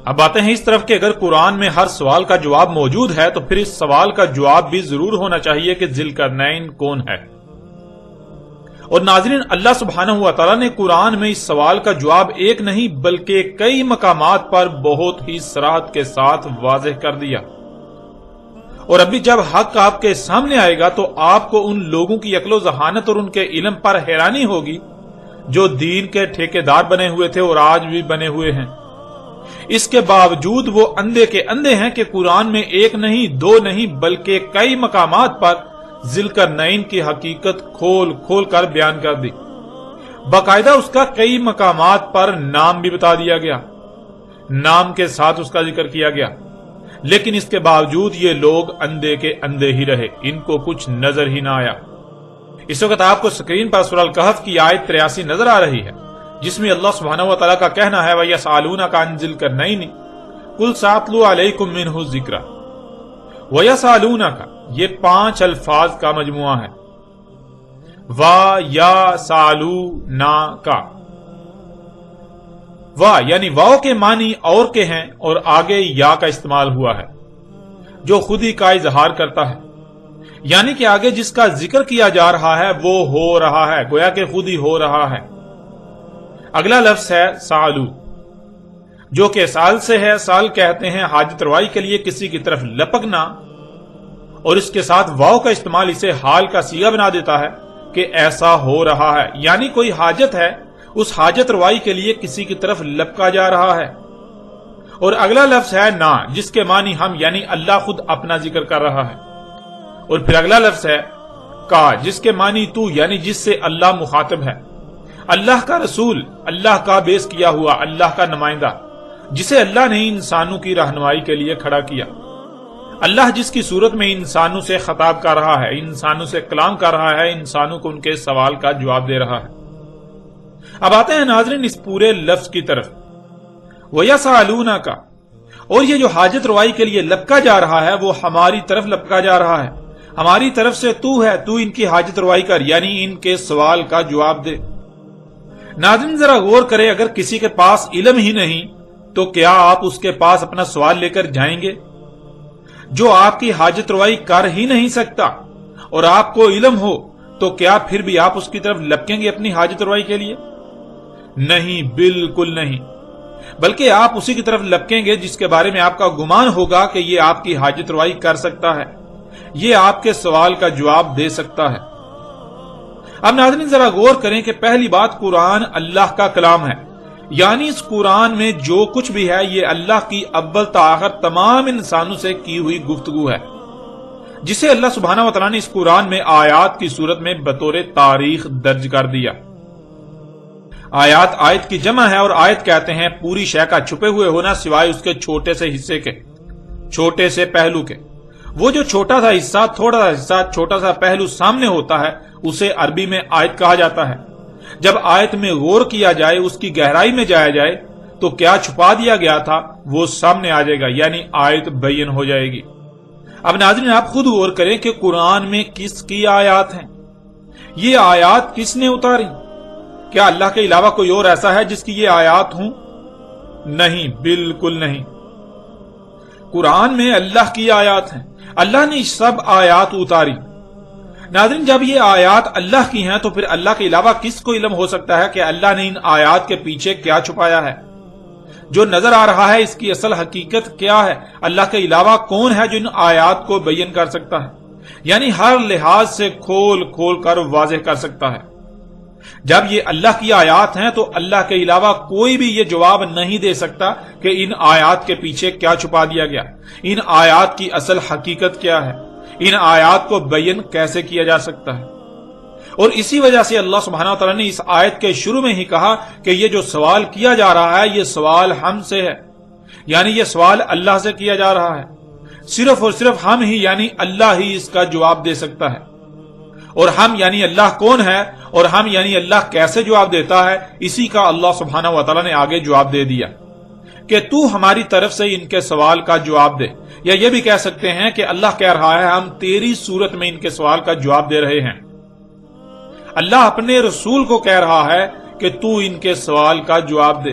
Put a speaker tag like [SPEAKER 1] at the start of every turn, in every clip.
[SPEAKER 1] اب آتے ہیں اس طرف کہ اگر قرآن میں ہر سوال کا جواب موجود ہے تو پھر اس سوال کا جواب بھی ضرور ہونا چاہیے کہ ذی القرنین کون ہے۔ اور ناظرین، اللہ سبحانہ و تعالیٰ نے قرآن میں اس سوال کا جواب ایک نہیں بلکہ کئی مقامات پر بہت ہی صراحت کے ساتھ واضح کر دیا۔ اور ابھی جب حق آپ کے سامنے آئے گا تو آپ کو ان لوگوں کی عقل و ذہانت اور ان کے علم پر حیرانی ہوگی جو دین کے ٹھیکیدار بنے ہوئے تھے اور آج بھی بنے ہوئے ہیں۔ اس کے باوجود وہ اندھے کے اندھے ہیں کہ قرآن میں ایک نہیں دو نہیں بلکہ کئی مقامات پر ذی القرنین کی حقیقت کھول کھول کر بیان کر دی۔ باقاعدہ اس کا کئی مقامات پر نام بھی بتا دیا گیا، نام کے ساتھ اس کا ذکر کیا گیا، لیکن اس کے باوجود یہ لوگ اندھے کے اندھے ہی رہے، ان کو کچھ نظر ہی نہ آیا۔ اس وقت آپ کو سکرین پر سورہ الکہف کی آیت 83 نظر آ رہی ہے، جس میں اللہ سبحانہ و تعالیٰ کا کہنا ہے وَيَسْأَلُونَكَ عَنْ ذِي الْقَرْنَيْنِ قُلْ سَأَتْلُو عَلَيْكُم مِّنْهُ ذِكْرًا۔ وَيَسْأَلُونَكَ یہ 5 الفاظ کا مجموعہ ہے۔ وَيَسْأَلُونَكَ، وا یعنی واو کے معنی اور کے ہیں اور آگے یا کا استعمال ہوا ہے جو خود ہی کا اظہار کرتا ہے، یعنی کہ آگے جس کا ذکر کیا جا رہا ہے وہ ہو رہا ہے، گویا کہ خود ہی ہو رہا ہے۔ اگلا لفظ ہے سالو، جو کہ سال سے ہے۔ سال کہتے ہیں حاجت روائی کے لیے کسی کی طرف لپکنا، اور اس کے ساتھ واو کا استعمال اسے حال کا صیغہ بنا دیتا ہے کہ ایسا ہو رہا ہے، یعنی کوئی حاجت ہے، اس حاجت روائی کے لیے کسی کی طرف لپکا جا رہا ہے۔ اور اگلا لفظ ہے نا، جس کے معنی ہم یعنی اللہ خود اپنا ذکر کر رہا ہے۔ اور پھر اگلا لفظ ہے کا، جس کے معنی تو یعنی جس سے اللہ مخاطب ہے، اللہ کا رسول، اللہ کا بیعث کیا ہوا، اللہ کا نمائندہ، جسے اللہ نے انسانوں کی رہنمائی کے لیے کھڑا کیا۔ اللہ جس کی صورت میں انسانوں سے خطاب کر رہا ہے، انسانوں سے کلام کر رہا ہے، انسانوں کو ان کے سوال کا جواب دے رہا ہے۔ اب آتے ہیں ناظرین اس پورے لفظ کی طرف، وَيَسْأَلُونَكَ، اور یہ جو حاجت روائی کے لیے لپکا جا رہا ہے وہ ہماری طرف لپکا جا رہا ہے، ہماری طرف سے تو ہے، تو ان کی حاجت روائی کر، یعنی ان کے سوال کا جواب دے۔ ناظرین ذرا غور کرے، اگر کسی کے پاس علم ہی نہیں تو کیا آپ اس کے پاس اپنا سوال لے کر جائیں گے؟ جو آپ کی حاجت روائی کر ہی نہیں سکتا اور آپ کو علم ہو تو کیا پھر بھی آپ اس کی طرف لپکیں گے اپنی حاجت روائی کے لیے؟ نہیں، بالکل نہیں، بلکہ آپ اسی کی طرف لپکیں گے جس کے بارے میں آپ کا گمان ہوگا کہ یہ آپ کی حاجت روائی کر سکتا ہے، یہ آپ کے سوال کا جواب دے سکتا ہے۔ اب ناظرین ذرا غور کریں کہ پہلی بات، قرآن اللہ کا کلام ہے، یعنی اس قرآن میں جو کچھ بھی ہے یہ اللہ کی اول تا آخر تمام انسانوں سے کی ہوئی گفتگو ہے، جسے اللہ سبحانہ و تعالیٰ نے اس قرآن میں آیات کی صورت میں بطور تاریخ درج کر دیا۔ آیت کی جمع ہے، اور آیت کہتے ہیں پوری شے کا چھپے ہوئے ہونا سوائے اس کے چھوٹے سے حصے کے، چھوٹے سے پہلو کے۔ وہ جو چھوٹا سا حصہ، تھوڑا سا حصہ، چھوٹا سا پہلو سامنے ہوتا ہے اسے عربی میں آیت کہا جاتا ہے۔ جب آیت میں غور کیا جائے، اس کی گہرائی میں جایا جائے تو کیا چھپا دیا گیا تھا وہ سامنے آ جائے گا، یعنی آیت بیان ہو جائے گی۔ اب ناظرین آپ خود غور کریں کہ قرآن میں کس کی آیات ہیں، یہ آیات کس نے اتاری؟ کیا اللہ کے علاوہ کوئی اور ایسا ہے جس کی یہ آیات ہوں؟ نہیں، بالکل نہیں۔ قرآن میں اللہ کی آیات ہیں، اللہ نے سب آیات اتاری۔ ناظرین جب یہ آیات اللہ کی ہیں تو پھر اللہ کے علاوہ کس کو علم ہو سکتا ہے کہ اللہ نے ان آیات کے پیچھے کیا چھپایا ہے؟ جو نظر آ رہا ہے اس کی اصل حقیقت کیا ہے؟ اللہ کے علاوہ کون ہے جو ان آیات کو بیان کر سکتا ہے، یعنی ہر لحاظ سے کھول کھول کر واضح کر سکتا ہے؟ جب یہ اللہ کی آیات ہیں تو اللہ کے علاوہ کوئی بھی یہ جواب نہیں دے سکتا کہ ان آیات کے پیچھے کیا چھپا دیا گیا، ان آیات کی اصل حقیقت کیا ہے، ان آیات کو بیان کیسے کیا جا سکتا ہے۔ اور اسی وجہ سے اللہ سبحانہ وتعالی نے اس آیت کے شروع میں ہی کہا کہ یہ جو سوال کیا جا رہا ہے یہ سوال ہم سے ہے، یعنی یہ سوال اللہ سے کیا جا رہا ہے، صرف اور صرف ہم ہی یعنی اللہ ہی اس کا جواب دے سکتا ہے۔ اور ہم یعنی اللہ کون ہے اور ہم یعنی اللہ کیسے جواب دیتا ہے، اسی کا اللہ سبحانہ وتعالی نے آگے جواب دے دیا کہ تو ہماری طرف سے ان کے سوال کا جواب دے، یا یہ بھی کہہ سکتے ہیں کہ اللہ کہہ رہا ہے ہم تیری صورت میں ان کے سوال کا جواب دے رہے ہیں۔ اللہ اپنے رسول کو کہہ رہا ہے کہ تو ان کے سوال کا جواب دے۔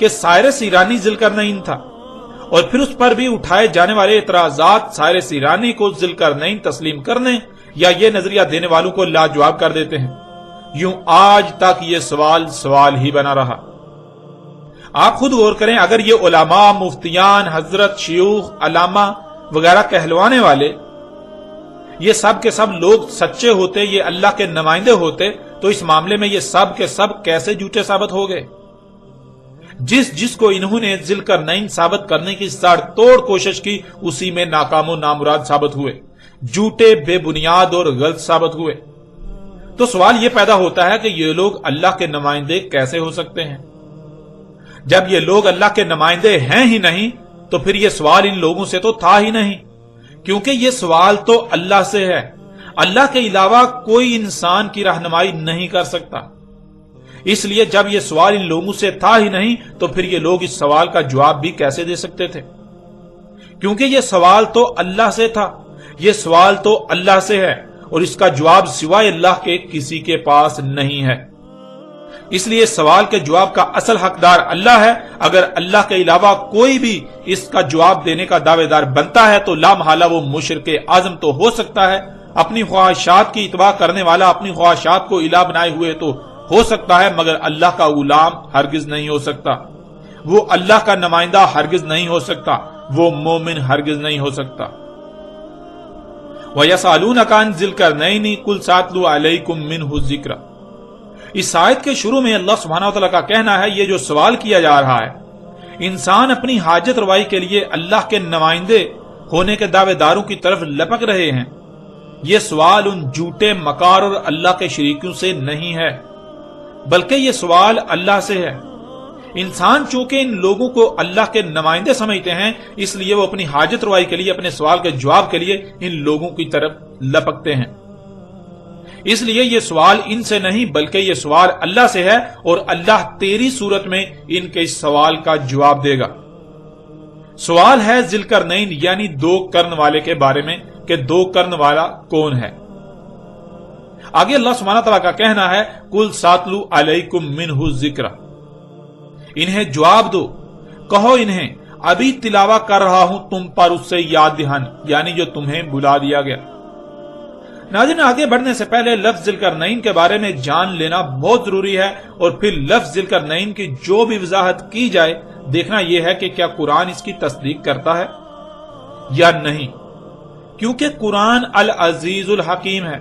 [SPEAKER 1] کہ سائرس ایرانی ذوالقرنین تھا، اور پھر اس پر بھی اٹھائے جانے والے اعتراضات سائرس ایرانی کو ذوالقرنین تسلیم کرنے یا یہ نظریہ دینے والوں کو لاجواب کر دیتے ہیں۔ یوں آج تک یہ سوال ہی بنا رہا۔ آپ خود غور کریں، اگر یہ علماء، مفتیان، حضرت، شیوخ، علامہ وغیرہ کہلوانے والے یہ سب کے سب لوگ سچے ہوتے، یہ اللہ کے نمائندے ہوتے، تو اس معاملے میں یہ سب کے سب کیسے جھوٹے ثابت ہو گئے؟ جس کو انہوں نے ذوالقرنین ثابت کرنے کی ساڑ توڑ کوشش کی، اسی میں ناکام و نامراد ثابت ہوئے، جھوٹے، بے بنیاد اور غلط ثابت ہوئے۔ تو سوال یہ پیدا ہوتا ہے کہ یہ لوگ اللہ کے نمائندے کیسے ہو سکتے ہیں؟ جب یہ لوگ اللہ کے نمائندے ہیں ہی نہیں تو پھر یہ سوال ان لوگوں سے تو تھا ہی نہیں، کیونکہ یہ سوال تو اللہ سے ہے۔ اللہ کے علاوہ کوئی انسان کی رہنمائی نہیں کر سکتا۔ اس لیے جب یہ سوال ان لوگوں سے تھا ہی نہیں تو پھر یہ لوگ اس سوال کا جواب بھی کیسے دے سکتے تھے؟ کیونکہ یہ سوال تو اللہ سے تھا، یہ سوال تو اللہ سے ہے، اور اس کا جواب سوائے اللہ کے کسی کے پاس نہیں ہے۔ اس لیے سوال کے جواب کا اصل حقدار اللہ ہے۔ اگر اللہ کے علاوہ کوئی بھی اس کا جواب دینے کا دعوے دار بنتا ہے تو لا محالہ وہ مشرک اعظم تو ہو سکتا ہے، اپنی خواہشات کی اتباع کرنے والا اپنی خواہشات کو الہ بنائے ہوئے تو ہو سکتا ہے، مگر اللہ کا غلام ہرگز نہیں ہو سکتا، وہ اللہ کا نمائندہ ہرگز نہیں ہو سکتا، وہ مومن ہرگز نہیں ہو سکتا۔ وَيَسْأَلُونَكَ عَنِ ذِي الْقَرْنَيْنِ قُلْ سَأَتْلُو عَلَيْكُمْ مِنْهُ الذِّكْرَ۔ اس آیت کے شروع میں اللہ سبحانہ وتعالیٰ کا کہنا ہے، یہ جو سوال کیا جا رہا ہے، انسان اپنی حاجت روائی کے لیے اللہ کے نمائندے ہونے کے دعوے داروں کی طرف لپک رہے ہیں۔ یہ سوال ان جھوٹے مکار اور اللہ کے شریکوں سے نہیں ہے، بلکہ یہ سوال اللہ سے ہے۔ انسان چونکہ ان لوگوں کو اللہ کے نمائندے سمجھتے ہیں، اس لیے وہ اپنی حاجت روائی کے لیے، اپنے سوال کے جواب کے لیے ان لوگوں کی طرف لپکتے ہیں۔ اس لیے یہ سوال ان سے نہیں بلکہ یہ سوال اللہ سے ہے، اور اللہ تیری صورت میں ان کے اس سوال کا جواب دے گا۔ سوال ہے ذوالقرنین یعنی دو کرن والے کے بارے میں کہ دو کرن والا کون ہے۔ آگے اللہ سبحانہ تعالیٰ کا کہنا ہے، قُلْ سَأَتْلُو عَلَيْكُمْ مِنْهُ الذِّكْرَ۔ انہیں جواب دو، کہو انہیں ابھی تلاوہ کر رہا ہوں تم پر اس سے یاد دہانی، یعنی جو تمہیں بلا دیا گیا۔ ناظرین، آگے بڑھنے سے پہلے لفظ ذوالقرنین کے بارے میں جان لینا بہت ضروری ہے، اور پھر لفظ ذوالقرنین کی جو بھی وضاحت کی جائے دیکھنا یہ ہے کہ کیا قرآن اس کی تصدیق کرتا ہے یا نہیں، کیونکہ قرآن العزیز الحکیم ہے۔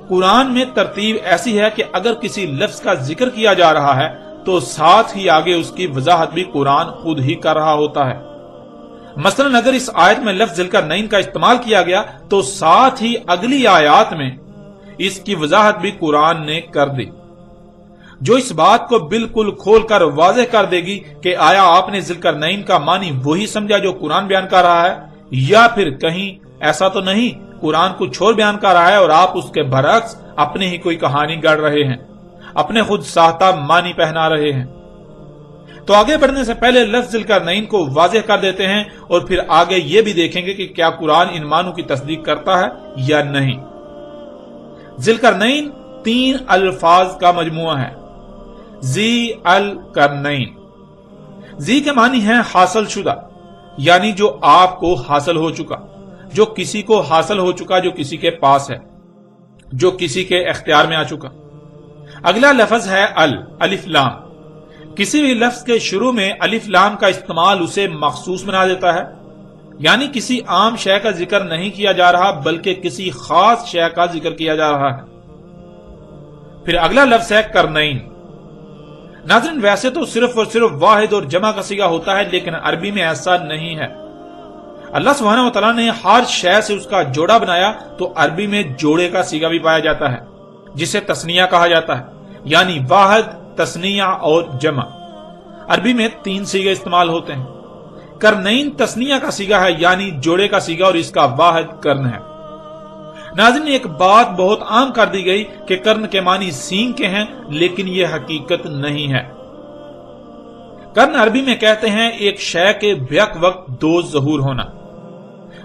[SPEAKER 1] قرآن میں ترتیب ایسی ہے کہ اگر کسی لفظ کا ذکر کیا جا رہا ہے تو ساتھ ہی آگے اس کی وضاحت بھی قرآن خود ہی کر رہا ہوتا ہے۔ مثلا اگر اس آیت میں لفظ ذوالقرنین کا استعمال کیا گیا تو ساتھ ہی اگلی آیات میں اس کی وضاحت بھی قرآن نے کر دی، جو اس بات کو بالکل کھول کر واضح کر دے گی کہ آیا آپ نے ذوالقرنین کا معنی وہی سمجھا جو قرآن بیان کر رہا ہے، یا پھر کہیں ایسا تو نہیں قرآن کچھ اور بیان کر رہا ہے اور آپ اس کے برعکس اپنے ہی کوئی کہانی گڑھ رہے ہیں، اپنے خود ساختہ معنی پہنا رہے ہیں۔ تو آگے بڑھنے سے پہلے لفظ ذوالقرنین کو واضح کر دیتے ہیں، اور پھر آگے یہ بھی دیکھیں گے کہ کیا قرآن ان معنوں کی تصدیق کرتا ہے یا نہیں۔ ذوالقرنین 3 الفاظ کا مجموعہ ہے۔ ذی القرنین، ذی کے معنی ہے حاصل شدہ، یعنی جو آپ کو حاصل ہو چکا، جو کسی کو حاصل ہو چکا، جو کسی کے پاس ہے، جو کسی کے اختیار میں آ چکا۔ اگلا لفظ ہے الف لام۔ کسی بھی لفظ کے شروع میں الف لام کا استعمال اسے مخصوص بنا دیتا ہے، یعنی کسی عام شے کا ذکر نہیں کیا جا رہا بلکہ کسی خاص شے کا ذکر کیا جا رہا ہے۔ پھر اگلا لفظ ہے کرنین۔ ناظرین، ویسے تو صرف اور صرف واحد اور جمع کا صیغہ ہوتا ہے، لیکن عربی میں ایسا نہیں ہے۔ اللہ سبحانہ وتعالیٰ نے ہر شے سے اس کا جوڑا بنایا، تو عربی میں جوڑے کا صیغہ بھی پایا جاتا ہے جسے تثنیہ کہا جاتا ہے، یعنی واحد، تثنیہ اور جمع۔ عربی میں 3 صیغے استعمال ہوتے ہیں۔ کرنین تثنیہ کا صیغہ ہے، یعنی جوڑے کا صیغہ، اور اس کا واحد کرن ہے۔ ناظرین، ایک بات بہت عام کر دی گئی کہ کرن کے معنی سینگ کے ہیں، لیکن یہ حقیقت نہیں ہے۔ کرن عربی میں کہتے ہیں ایک شے کے بیک وقت 2 ظہور ہونا۔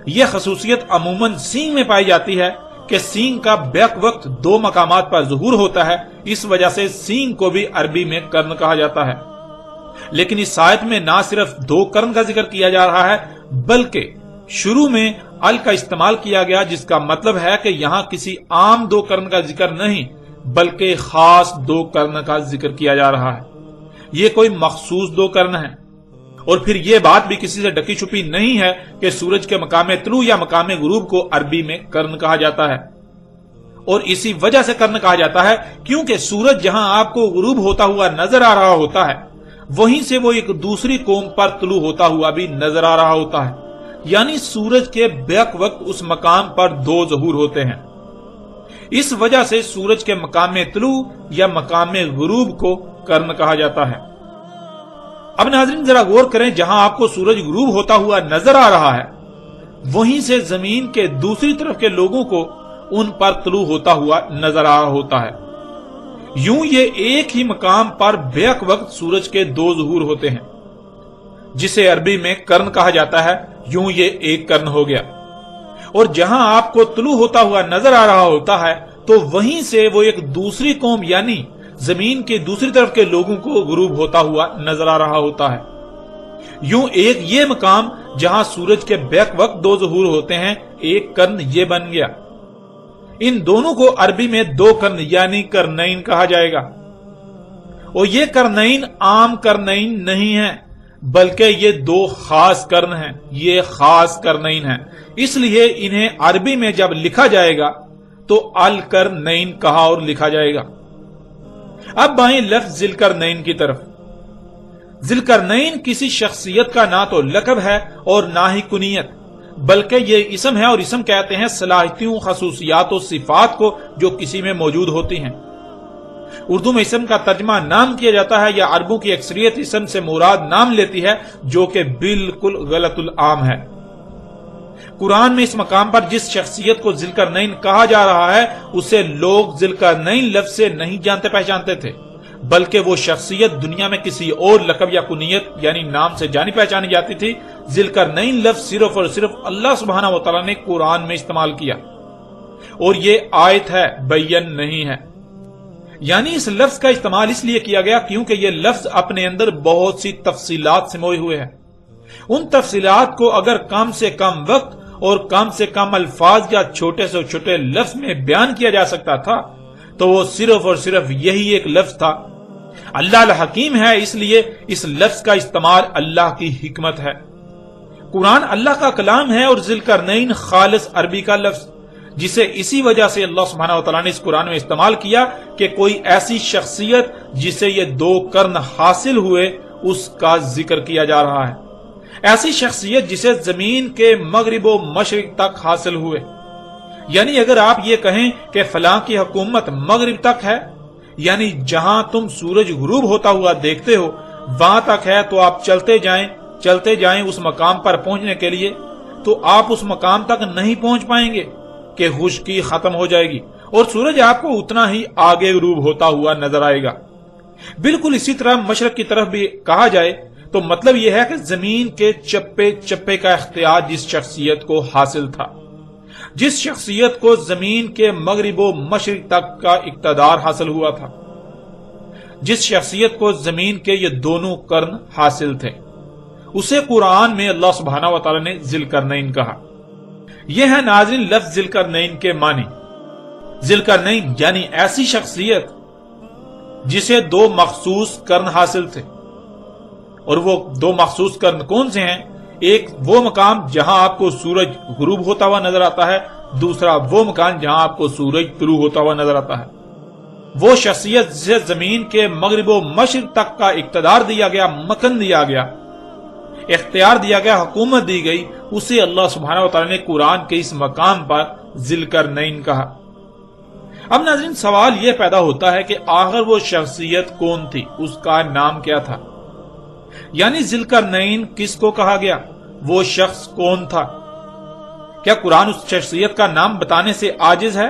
[SPEAKER 1] یہ خصوصیت عموماً سینگ میں پائی جاتی ہے کہ سینگ کا بیک وقت 2 مقامات پر ظہور ہوتا ہے، اس وجہ سے سینگ کو بھی عربی میں کرن کہا جاتا ہے۔ لیکن اس آیت میں نہ صرف دو قرن کا ذکر کیا جا رہا ہے بلکہ شروع میں ال کا استعمال کیا گیا، جس کا مطلب ہے کہ یہاں کسی عام دو قرن کا ذکر نہیں بلکہ خاص دو قرن کا ذکر کیا جا رہا ہے۔ یہ کوئی مخصوص دو قرن ہے، اور پھر یہ بات بھی کسی سے ڈکی چھپی نہیں ہے کہ سورج کے مقام طلوع یا مقام غروب کو عربی میں قرن کہا جاتا ہے، اور اسی وجہ سے قرن کہا جاتا ہے کیونکہ سورج جہاں آپ کو غروب ہوتا ہوا نظر آ رہا ہوتا ہے وہیں سے وہ ایک دوسری قوم پر طلوع ہوتا ہوا بھی نظر آ رہا ہوتا ہے، یعنی سورج کے بیک وقت اس مقام پر دو ظہور ہوتے ہیں۔ اس وجہ سے سورج کے مقام طلوع یا مقام غروب کو قرن کہا جاتا ہے۔ اب ناظرین ذرا غور کریں، جہاں آپ کو سورج غروب ہوتا ہوا نظر آ رہا ہے وہیں سے زمین کے دوسری طرف کے لوگوں کو ان پر طلوع ہوتا ہوا نظر آ رہا ہوتا ہے۔ یوں یہ ایک ہی مقام پر بیک وقت سورج کے دو ظہور ہوتے ہیں، جسے عربی میں قرن کہا جاتا ہے۔ یوں یہ ایک قرن ہو گیا، اور جہاں آپ کو طلوع ہوتا ہوا نظر آ رہا ہوتا ہے تو وہیں سے وہ ایک دوسری قوم یعنی زمین کے دوسری طرف کے لوگوں کو غروب ہوتا ہوا نظر آ رہا ہوتا ہے۔ یوں ایک یہ مقام جہاں سورج کے بیک وقت دو ظہور ہوتے ہیں، ایک قرن یہ بن گیا۔ ان دونوں کو عربی میں دو قرن یعنی قرنین کہا جائے گا، اور یہ قرنین عام قرنین نہیں ہیں بلکہ یہ دو خاص قرن ہیں، یہ خاص قرنین ہیں، اس لیے انہیں عربی میں جب لکھا جائے گا تو القرنین کہا اور لکھا جائے گا۔ اب آئیں لفظ ذی القرنین کی طرف۔ ذی القرنین کسی شخصیت کا نہ تو لقب ہے اور نہ ہی کنیت، بلکہ یہ اسم ہے، اور اسم کہتے ہیں صلاحیتوں، خصوصیات و صفات کو جو کسی میں موجود ہوتی ہیں۔ اردو میں اسم کا ترجمہ نام کیا جاتا ہے، یا عربوں کی اکثریت اسم سے مراد نام لیتی ہے، جو کہ بالکل غلط العام ہے۔ قرآن میں اس مقام پر جس شخصیت کو ذی القرنین کہا جا رہا ہے اسے لوگ ذی القرنین لفظ سے نہیں جانتے پہچانتے تھے، بلکہ وہ شخصیت دنیا میں کسی اور لقب یا کنیت یعنی نام سے جانی پہچانی جاتی تھی۔ ذی القرنین لفظ صرف اور صرف اللہ سبحانہ و تعالیٰ نے قرآن میں استعمال کیا، اور یہ آیت ہے، بیان نہیں ہے۔ یعنی اس لفظ کا استعمال اس لیے کیا گیا کیونکہ یہ لفظ اپنے اندر بہت سی تفصیلات سموئے ہوئے ہیں۔ ان تفصیلات کو اگر کم سے کم وقت اور کم سے کم الفاظ یا چھوٹے سے چھوٹے لفظ میں بیان کیا جا سکتا تھا تو وہ صرف اور صرف یہی ایک لفظ تھا۔ اللہ الحکیم ہے، اس لیے اس لفظ کا استعمال اللہ کی حکمت ہے۔ قرآن اللہ کا کلام ہے، اور ذی القرنین خالص عربی کا لفظ، جسے اسی وجہ سے اللہ سبحانہ وتعالیٰ نے اس قرآن میں استعمال کیا کہ کوئی ایسی شخصیت جسے یہ دو قرن حاصل ہوئے اس کا ذکر کیا جا رہا ہے، ایسی شخصیت جسے زمین کے مغرب و مشرق تک حاصل ہوئے۔ یعنی اگر آپ یہ کہیں کہ فلاں کی حکومت مغرب تک ہے، یعنی جہاں تم سورج غروب ہوتا ہوا دیکھتے ہو وہاں تک ہے، تو آپ چلتے جائیں اس مقام پر پہنچنے کے لیے، تو آپ اس مقام تک نہیں پہنچ پائیں گے کہ خشکی ختم ہو جائے گی اور سورج آپ کو اتنا ہی آگے غروب ہوتا ہوا نظر آئے گا۔ بالکل اسی طرح مشرق کی طرف بھی کہا جائے تو مطلب یہ ہے کہ زمین کے چپے چپے کا اختیار جس شخصیت کو حاصل تھا، جس شخصیت کو زمین کے مغرب و مشرق تک کا اقتدار حاصل ہوا تھا، جس شخصیت کو زمین کے یہ دونوں قرن حاصل تھے، اسے قرآن میں اللہ سبحانہ و تعالی نے ذی القرنین کہا۔ یہ ہے ناظرین لفظ ذی القرنین کے معنی۔ ذی القرنین یعنی ایسی شخصیت جسے دو مخصوص قرن حاصل تھے، اور وہ دو مخصوص قرن کون سے ہیں؟ ایک وہ مقام جہاں آپ کو سورج غروب ہوتا ہوا نظر آتا ہے، دوسرا وہ مقام جہاں آپ کو سورج طلوع ہوتا ہوا نظر آتا ہے۔ وہ شخصیت جسے زمین کے مغرب و مشرق تک کا اقتدار دیا گیا، مکن دیا گیا، اختیار دیا گیا، حکومت دی گئی، اسے اللہ سبحانہ و تعالی نے قرآن کے اس مقام پر ذی القرنین کہا۔ اب ناظرین سوال یہ پیدا ہوتا ہے کہ آخر وہ شخصیت کون تھی، اس کا نام کیا تھا؟ یعنی ذی القرنین کس کو کہا گیا، وہ شخص کون تھا؟ کیا قرآن اس شخصیت کا نام بتانے سے عاجز ہے؟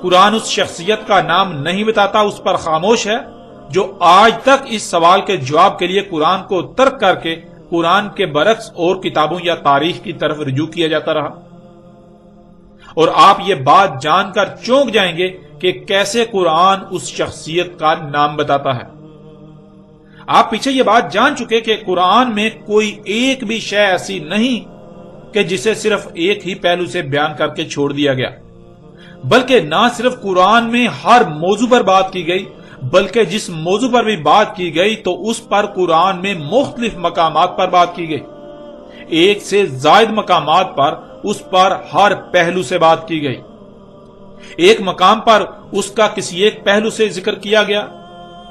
[SPEAKER 1] قرآن اس شخصیت کا نام نہیں بتاتا، اس پر خاموش ہے، جو آج تک اس سوال کے جواب کے لیے قرآن کو ترک کر کے قرآن کے برعکس اور کتابوں یا تاریخ کی طرف رجوع کیا جاتا رہا۔ اور آپ یہ بات جان کر چونک جائیں گے کہ کیسے قرآن اس شخصیت کا نام بتاتا ہے۔ آپ پیچھے یہ بات جان چکے کہ قرآن میں کوئی ایک بھی شے ایسی نہیں کہ جسے صرف ایک ہی پہلو سے بیان کر کے چھوڑ دیا گیا، بلکہ نہ صرف قرآن میں ہر موضوع پر بات کی گئی، بلکہ جس موضوع پر بھی بات کی گئی تو اس پر قرآن میں مختلف مقامات پر بات کی گئی، ایک سے زائد مقامات پر اس پر ہر پہلو سے بات کی گئی۔ ایک مقام پر اس کا کسی ایک پہلو سے ذکر کیا گیا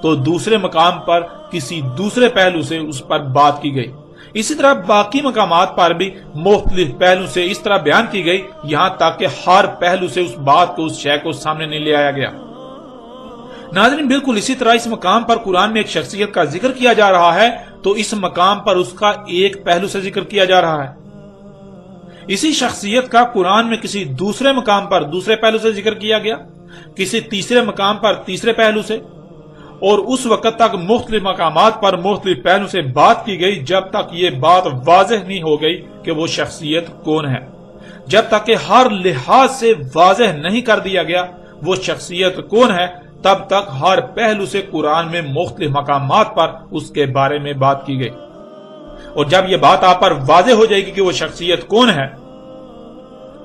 [SPEAKER 1] تو دوسرے مقام پر کسی دوسرے پہلو سے اس پر بات کی گئی، اسی طرح باقی مقامات پر بھی مختلف پہلو سے اس طرح بیان کی گئی، یہاں تک کہ ہر پہلو سے اس بات کو، اس شے کو سامنے نہیں لے آیا گیا۔ ناظرین، بالکل اسی طرح اس مقام پر قرآن میں ایک شخصیت کا ذکر کیا جا رہا ہے تو اس مقام پر اس کا ایک پہلو سے ذکر کیا جا رہا ہے۔ اسی شخصیت کا قرآن میں کسی دوسرے مقام پر دوسرے پہلو سے ذکر کیا گیا، کسی تیسرے مقام پر تیسرے پہلو سے، اور اس وقت تک مختلف مقامات پر مختلف پہلو سے بات کی گئی جب تک یہ بات واضح نہیں ہو گئی کہ وہ شخصیت کون ہے، جب تک کہ ہر لحاظ سے واضح نہیں کر دیا گیا وہ شخصیت کون ہے، تب تک ہر پہلو سے قرآن میں مختلف مقامات پر اس کے بارے میں بات کی گئی۔ اور جب یہ بات آپ پر واضح ہو جائے گی کہ وہ شخصیت کون ہے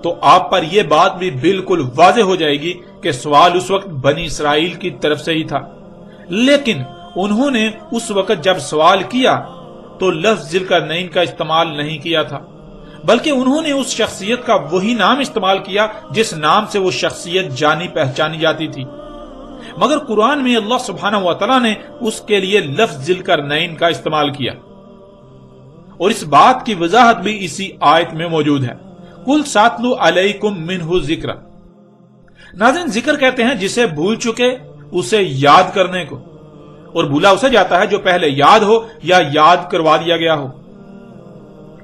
[SPEAKER 1] تو آپ پر یہ بات بھی بالکل واضح ہو جائے گی کہ سوال اس وقت بنی اسرائیل کی طرف سے ہی تھا، لیکن انہوں نے اس وقت جب سوال کیا تو لفظ ذوالقرنین کا استعمال نہیں کیا تھا، بلکہ انہوں نے اس شخصیت کا وہی نام استعمال کیا جس نام سے وہ شخصیت جانی پہچانی جاتی تھی، مگر قرآن میں اللہ سبحانہ و تعالیٰ نے اس کے لیے لفظ ذوالقرنین کا استعمال کیا، اور اس بات کی وضاحت بھی اسی آیت میں موجود ہے۔ قُلْ سَأَتْلُو عَلَيْكُمْ مِنْهُ ذِکْرًا۔ ناظرین، ذکر کہتے ہیں جسے بھول چکے اسے یاد کرنے کو، اور بھولا اسے جاتا ہے جو پہلے یاد ہو یا یاد کروا دیا گیا ہو۔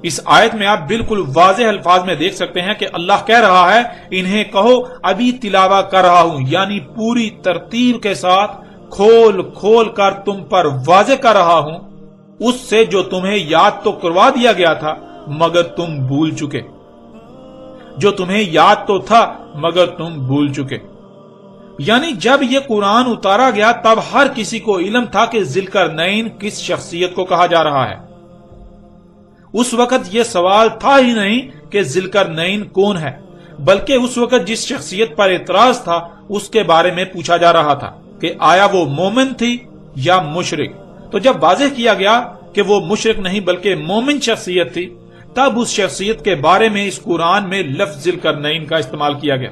[SPEAKER 1] اس آیت میں آپ بالکل واضح الفاظ میں دیکھ سکتے ہیں کہ اللہ کہہ رہا ہے انہیں کہو ابھی تلاوہ کر رہا ہوں، یعنی پوری ترتیب کے ساتھ کھول کھول کر تم پر واضح کر رہا ہوں اس سے جو تمہیں یاد تو کروا دیا گیا تھا مگر تم بھول چکے، جو تمہیں یاد تو تھا مگر تم بھول چکے۔ یعنی جب یہ قرآن اتارا گیا تب ہر کسی کو علم تھا کہ ذوالقرنین کس شخصیت کو کہا جا رہا ہے۔ اس وقت یہ سوال تھا ہی نہیں کہ ذوالقرنین کون ہے، بلکہ اس وقت جس شخصیت پر اعتراض تھا اس کے بارے میں پوچھا جا رہا تھا کہ آیا وہ مومن تھی یا مشرک۔ تو جب واضح کیا گیا کہ وہ مشرک نہیں بلکہ مومن شخصیت تھی، تب اس شخصیت کے بارے میں اس قرآن میں لفظ ذوالقرنین کا استعمال کیا گیا،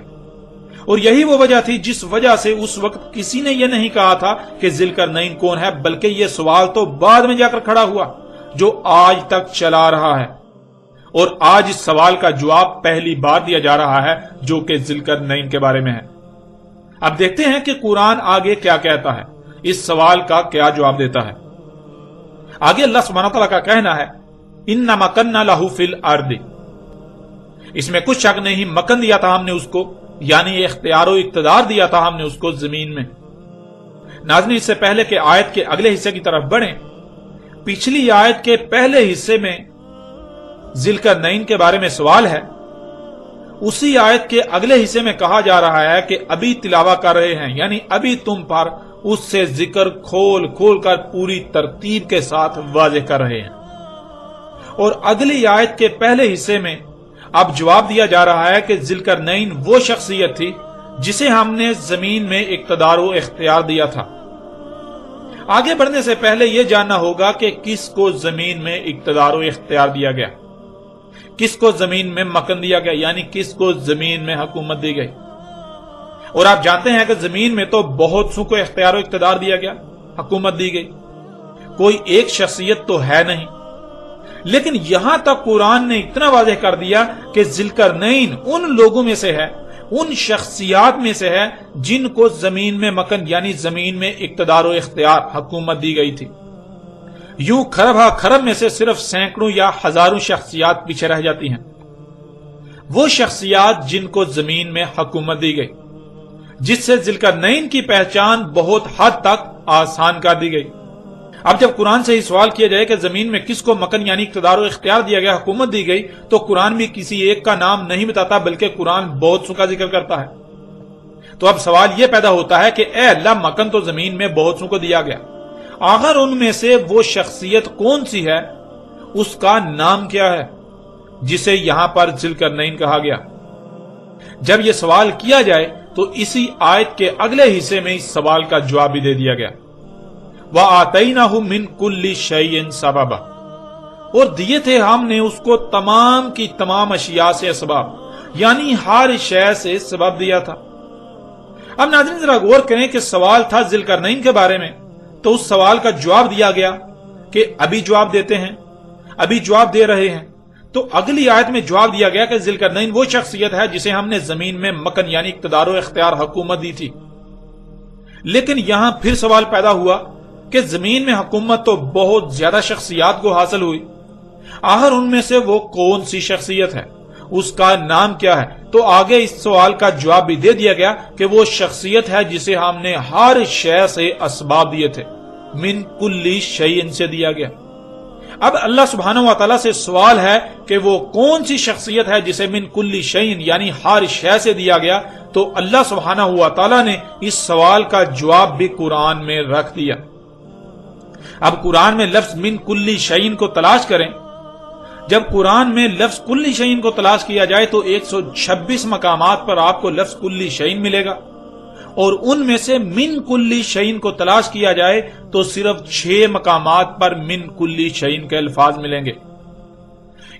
[SPEAKER 1] اور یہی وہ وجہ تھی جس وجہ سے اس وقت کسی نے یہ نہیں کہا تھا کہ ذوالقرنین کون ہے، بلکہ یہ سوال تو بعد میں جا کر کھڑا ہوا جو آج تک چلا رہا ہے، اور آج اس سوال کا جواب پہلی بار دیا جا رہا ہے جو کہ ذوالقرنین کے بارے میں ہے۔ اب دیکھتے ہیں کہ قرآن آگے کیا کہتا ہے، اس سوال کا کیا جواب دیتا ہے۔ آگے اللہ سبحانہ تعالیٰ کا کہنا ہے اِنَّ مَكَنَّا لَهُ فِي الْأَرْضِ، اس میں کچھ شک نہیں مکن دیا تھا ہم نے اس کو، یعنی اختیار و اقتدار دیا تھا ہم نے اس کو زمین میں۔ ناظرین، اس سے پہلے کہ آیت کے اگلے حصے کی طرف بڑھیں، پچھلی آیت کے پہلے حصے میں ذوالقرنین کے بارے میں سوال ہے، اسی آیت کے اگلے حصے میں کہا جا رہا ہے کہ ابھی تلاوہ کر رہے ہیں، یعنی ابھی تم پر اس سے ذکر کھول کھول کر پوری ترتیب کے ساتھ واضح کر رہے ہیں۔ اور اگلی آیت کے پہلے حصے میں اب جواب دیا جا رہا ہے کہ ذوالقرنین وہ شخصیت تھی جسے ہم نے زمین میں اقتدار و اختیار دیا تھا۔ آگے بڑھنے سے پہلے یہ جاننا ہوگا کہ کس کو زمین میں اقتدار و اختیار دیا گیا، کس کو زمین میں مکن دیا گیا، یعنی کس کو زمین میں حکومت دی گئی۔ اور آپ جانتے ہیں کہ زمین میں تو بہت سو کو اختیار و اقتدار دیا گیا، حکومت دی گئی، کوئی ایک شخصیت تو ہے نہیں، لیکن یہاں تک قرآن نے اتنا واضح کر دیا کہ ذوالقرنین ان لوگوں میں سے ہے، ان شخصیات میں سے ہے جن کو زمین میں مکن یعنی زمین میں اقتدار و اختیار حکومت دی گئی تھی۔ یوں کھرب ہا کھرب میں سے صرف سینکڑوں یا ہزاروں شخصیات پیچھے رہ جاتی ہیں، وہ شخصیات جن کو زمین میں حکومت دی گئی، جس سے ذوالقرنین کی پہچان بہت حد تک آسان کر دی گئی۔ اب جب قرآن سے ہی سوال کیا جائے کہ زمین میں کس کو مکن یعنی اقتدار و اختیار دیا گیا، حکومت دی گئی، تو قرآن بھی کسی ایک کا نام نہیں بتاتا بلکہ قرآن بہت سو کا ذکر کرتا ہے۔ تو اب سوال یہ پیدا ہوتا ہے کہ اے اللہ، مکن تو زمین میں بہت سو کو دیا گیا، آخر ان میں سے وہ شخصیت کون سی ہے، اس کا نام کیا ہے جسے یہاں پر ذوالقرنین کہا گیا؟ جب یہ سوال کیا جائے تو اسی آیت کے اگلے حصے میں اس سوال کا جواب بھی دے دیا گیا، وَآتَيْنَاهُ مِن كُلِّ شَيْءٍ سَبَبًا، اور دیے تھے ہم نے اس کو تمام کی تمام اشیاء سے اسباب، یعنی ہر شے سے سبب دیا تھا۔ اب ناظرین ذرا غور کریں کہ سوال تھا ذوالقرنین کے بارے میں، تو اس سوال کا جواب دیا گیا کہ ابھی جواب دیتے ہیں، ابھی جواب دے رہے ہیں۔ تو اگلی آیت میں جواب دیا گیا کہ ذوالقرنین وہ شخصیت ہے جسے ہم نے زمین میں مکن یعنی اقتدار و اختیار حکومت دی تھی۔ لیکن یہاں پھر سوال پیدا ہوا کہ زمین میں حکومت تو بہت زیادہ شخصیات کو حاصل ہوئی، آخر ان میں سے وہ کون سی شخصیت ہے، اس کا نام کیا ہے؟ تو آگے اس سوال کا جواب بھی دے دیا گیا کہ وہ شخصیت ہے جسے ہم نے ہر شے سے اسباب دیے تھے، من کلی شیء سے دیا گیا۔ اب اللہ سبحانہ و تعالیٰ سے سوال ہے کہ وہ کون سی شخصیت ہے جسے من کلی شیء یعنی ہر شے سے دیا گیا، تو اللہ سبحانہ و تعالیٰ نے اس سوال کا جواب بھی قرآن میں رکھ دیا۔ اب قرآن میں لفظ من کلی شیء کو تلاش کریں، جب قرآن میں لفظ کلی شیء کو تلاش کیا جائے تو 126 مقامات پر آپ کو لفظ کلی شیء ملے گا، اور ان میں سے من کلی شیء کو تلاش کیا جائے تو صرف 6 مقامات پر من کلی شیء کے الفاظ ملیں گے۔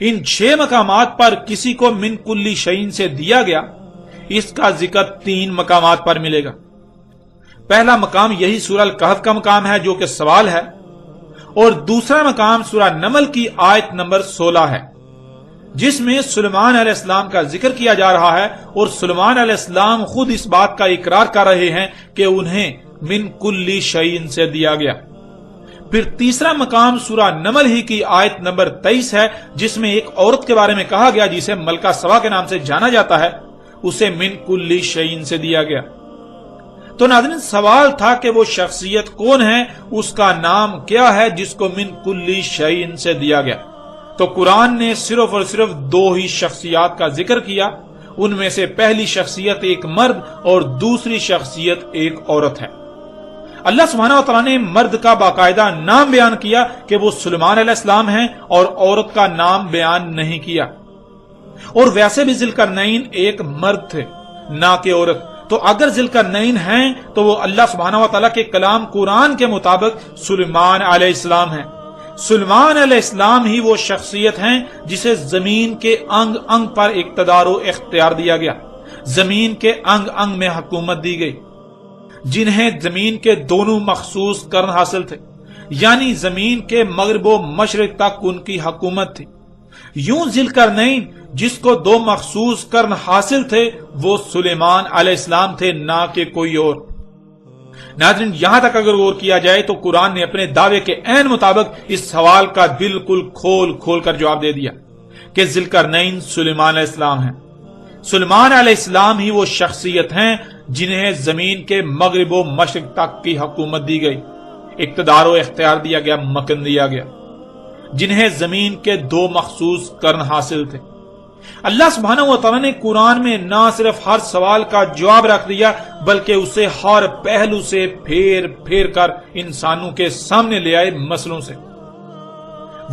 [SPEAKER 1] ان 6 مقامات پر کسی کو من کلی شیء سے دیا گیا، اس کا ذکر 3 مقامات پر ملے گا۔ پہلا مقام یہی سورہ الکہف کا مقام ہے جو کہ سوال ہے، اور دوسرا مقام سورہ نمل کی آیت نمبر 16 ہے، جس میں سلیمان علیہ السلام کا ذکر کیا جا رہا ہے، اور سلیمان علیہ السلام خود اس بات کا اقرار کر رہے ہیں کہ انہیں من کلی شیء سے دیا گیا۔ پھر تیسرا مقام سورہ نمل ہی کی آیت نمبر 23 ہے، جس میں ایک عورت کے بارے میں کہا گیا جسے ملکہ سبا کے نام سے جانا جاتا ہے، اسے من کلی شیء سے دیا گیا۔ تو ناظرین سوال تھا کہ وہ شخصیت کون ہے، اس کا نام کیا ہے جس کو من کلی شیء سے دیا گیا؟ تو قرآن نے صرف اور صرف 2 ہی شخصیات کا ذکر کیا، ان میں سے پہلی شخصیت ایک مرد اور دوسری شخصیت ایک عورت ہے۔ اللہ سبحانہ و تعالیٰ نے مرد کا باقاعدہ نام بیان کیا کہ وہ سلیمان علیہ السلام ہیں، اور عورت کا نام بیان نہیں کیا، اور ویسے بھی ذوالقرنین ایک مرد تھے نہ کہ عورت۔ تو اگر ذوالقرنین ہیں تو وہ اللہ سبحانہ و تعالیٰ کے کلام قرآن کے مطابق سلیمان علیہ السلام ہیں۔ سلیمان علیہ السلام ہی وہ شخصیت ہیں جسے زمین کے انگ انگ پر اقتدار و اختیار دیا گیا، زمین کے انگ انگ میں حکومت دی گئی، جنہیں زمین کے دونوں مخصوص کرن حاصل تھے، یعنی زمین کے مغرب و مشرق تک ان کی حکومت تھی۔ یوں ذوالقرنین جس کو 2 مخصوص کرن حاصل تھے وہ سلیمان علیہ السلام تھے، نہ کہ کوئی اور۔ ناظرین یہاں تک اگر غور کیا جائے تو قرآن نے اپنے دعوے کے عین مطابق اس سوال کا بالکل کھول کر جواب دے دیا کہ ذوالقرنین سلیمان علیہ السلام ہیں۔ سلیمان علیہ السلام ہی وہ شخصیت ہیں جنہیں زمین کے مغرب و مشرق تک کی حکومت دی گئی، اقتدار و اختیار دیا گیا، مکن دیا گیا، جنہیں زمین کے 2 مخصوص کرن حاصل تھے۔ اللہ سبحانہ و تعالیٰ نے قرآن میں نہ صرف ہر سوال کا جواب رکھ دیا بلکہ اسے ہر پہلو سے پھیر کر انسانوں کے سامنے لے آئے مسئلوں سے۔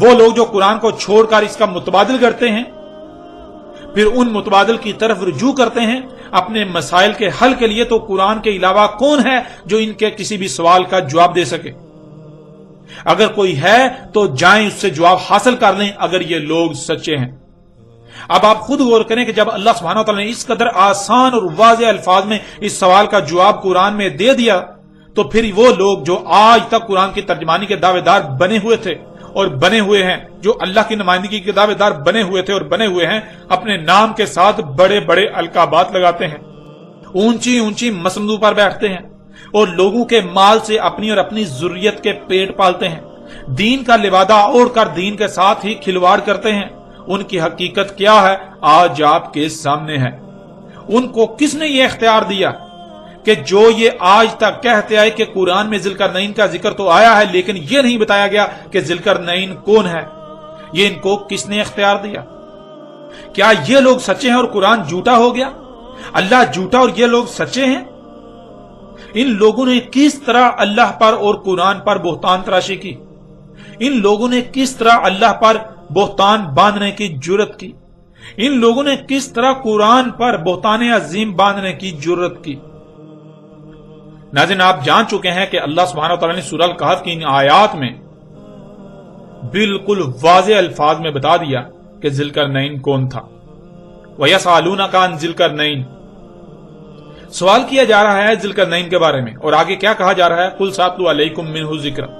[SPEAKER 1] وہ لوگ جو قرآن کو چھوڑ کر اس کا متبادل کرتے ہیں، پھر ان متبادل کی طرف رجوع کرتے ہیں اپنے مسائل کے حل کے لیے، تو قرآن کے علاوہ کون ہے جو ان کے کسی بھی سوال کا جواب دے سکے؟ اگر کوئی ہے تو جائیں اس سے جواب حاصل کر لیں اگر یہ لوگ سچے ہیں۔ اب آپ خود غور کریں کہ جب اللہ سبحانہ وتعالی نے اس قدر آسان اور واضح الفاظ میں اس سوال کا جواب قرآن میں دے دیا، تو پھر وہ لوگ جو آج تک قرآن کی ترجمانی کے دعوے دار بنے ہوئے تھے اور بنے ہوئے ہیں، جو اللہ کی نمائندگی کے دعوے دار بنے ہوئے تھے اور بنے ہوئے ہیں، اپنے نام کے ساتھ بڑے بڑے القابات لگاتے ہیں، اونچی اونچی مسندوں پر بیٹھتے ہیں، اور لوگوں کے مال سے اپنی اور اپنی ذریت کے پیٹ پالتے ہیں، دین کا لبادہ اوڑھ کر دین کے ساتھ ہی کھلواڑ کرتے ہیں۔ ان کی حقیقت کیا ہے آج آپ کے سامنے ہے۔ ان کو کس نے یہ اختیار دیا کہ جو یہ آج تک کہتے آئے کہ قرآن میں ذوالقرنین کا ذکر تو آیا ہے لیکن یہ نہیں بتایا گیا کہ ذوالقرنین کون ہے؟ یہ ان کو کس نے اختیار دیا؟ کیا یہ لوگ سچے ہیں اور قرآن جھوٹا ہو گیا؟ اللہ جھوٹا اور یہ لوگ سچے ہیں؟ ان لوگوں نے کس طرح اللہ پر اور قرآن پر بہتان تراشی کی، ان لوگوں نے کس طرح اللہ پر بہتان باندھنے کی جرت کی، ان لوگوں نے کس طرح قرآن پر بہتان عظیم باندھنے کی جرت کی۔ ناظرین، آپ جان چکے ہیں کہ اللہ سبحانہ وتعالی نے سورہ الکہف کی ان آیات میں بالکل واضح الفاظ میں بتا دیا کہ ذی القرنین کون تھا۔ وَيَسْأَلُونَكَ عَنْ ذِي الْقَرْنَيْنِ، سوال کیا جا رہا ہے ذی القرنین کے بارے میں، اور آگے کیا کہا جا رہا ہے؟ قُلْ سَأَتْلُو عَلَيْكُم مِّنْهُ ذِکْرًا،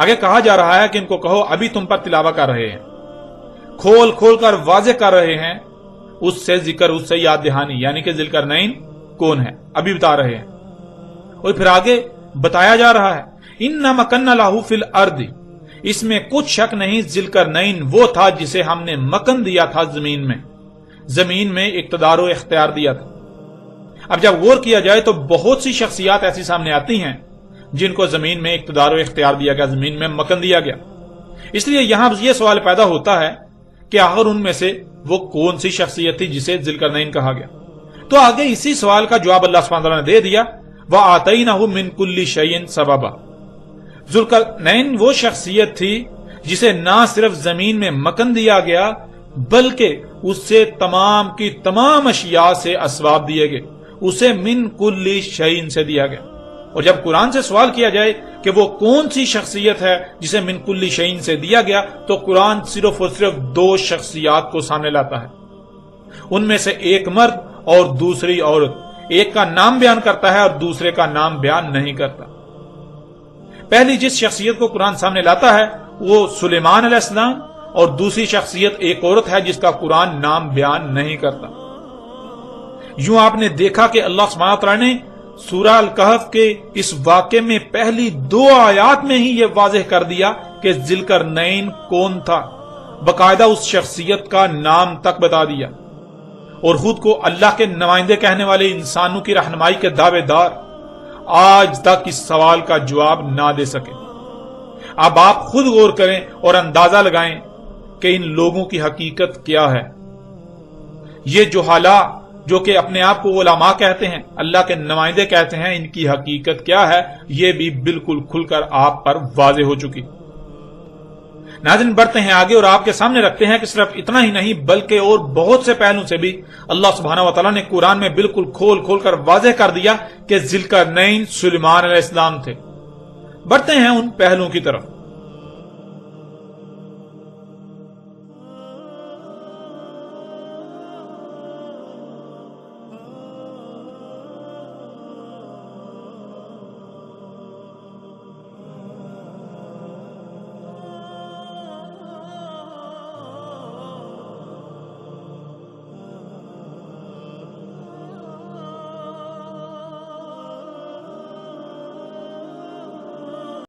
[SPEAKER 1] آگے کہا جا رہا ہے کہ ان کو کہو ابھی تم پر تلاوت کر رہے ہیں، کھول کھول کر واضح کر رہے ہیں اس سے ذکر، اس سے یاد دہانی، یعنی کہ ذی القرنین کون ہے ابھی بتا رہے ہیں۔ اور پھر آگے بتایا جا رہا ہے اِنَّا مَكَنَّا لَهُ فِي الْأَرْضِ، اس میں کچھ شک نہیں ذی القرنین وہ تھا جسے ہم نے مکن دیا تھا زمین میں اقتدار و اختیار دیا تھا۔ اب جب غور کیا جائے تو بہت سی شخصیات ایسی سامنے آتی ہیں جن کو زمین میں اقتدار و اختیار دیا گیا، زمین میں مکن دیا گیا۔ اس لیے یہاں یہ سوال پیدا ہوتا ہے کہ آخر ان میں سے وہ کون سی شخصیت تھی جسے ذی القرنین کہا گیا؟ تو آگے اسی سوال کا جواب اللہ سبحانہ وتعالی نے دے دیا، وَآتَيْنَهُ مِن كُلِّ شَيْءٍ سَبَبًا، ذی القرنین وہ شخصیت تھی جسے نہ صرف زمین میں مکن دیا گیا بلکہ اس سے تمام کی تمام اشیاء سے اسباب دیے گئے، اسے من کل شیء سے دیا گیا۔ اور جب قرآن سے سوال کیا جائے کہ وہ کون سی شخصیت ہے جسے من کل شیء سے دیا گیا، تو قرآن صرف اور صرف دو شخصیات کو سامنے لاتا ہے، ان میں سے ایک مرد اور دوسری عورت، ایک کا نام بیان کرتا ہے اور دوسرے کا نام بیان نہیں کرتا۔ پہلی جس شخصیت کو قرآن سامنے لاتا ہے وہ سلیمان علیہ السلام، اور دوسری شخصیت ایک عورت ہے جس کا قرآن نام بیان نہیں کرتا۔ یوں آپ نے دیکھا کہ اللہ سبحانہ وتعالی نے سورہ الکہف کے اس واقعے میں پہلی 2 آیات میں ہی یہ واضح کر دیا کہ ذی القرنین کون تھا، باقاعدہ اس شخصیت کا نام تک بتا دیا، اور خود کو اللہ کے نمائندے کہنے والے انسانوں کی رہنمائی کے دعوے دار آج تک اس سوال کا جواب نہ دے سکے۔ اب آپ خود غور کریں اور اندازہ لگائیں کہ ان لوگوں کی حقیقت کیا ہے۔ یہ جہالا جو کہ اپنے آپ کو علماء کہتے ہیں، اللہ کے نمائندے کہتے ہیں، ان کی حقیقت کیا ہے یہ بھی بالکل کھل کر آپ پر واضح ہو چکی۔ ناظرین، بڑھتے ہیں آگے اور آپ کے سامنے رکھتے ہیں کہ صرف اتنا ہی نہیں بلکہ اور بہت سے پہلوں سے بھی اللہ سبحانہ وتعالی نے قرآن میں بالکل کھول کھول کر واضح کر دیا کہ ذی القرنین سلیمان علیہ السلام تھے۔ بڑھتے ہیں ان پہلوں کی طرف۔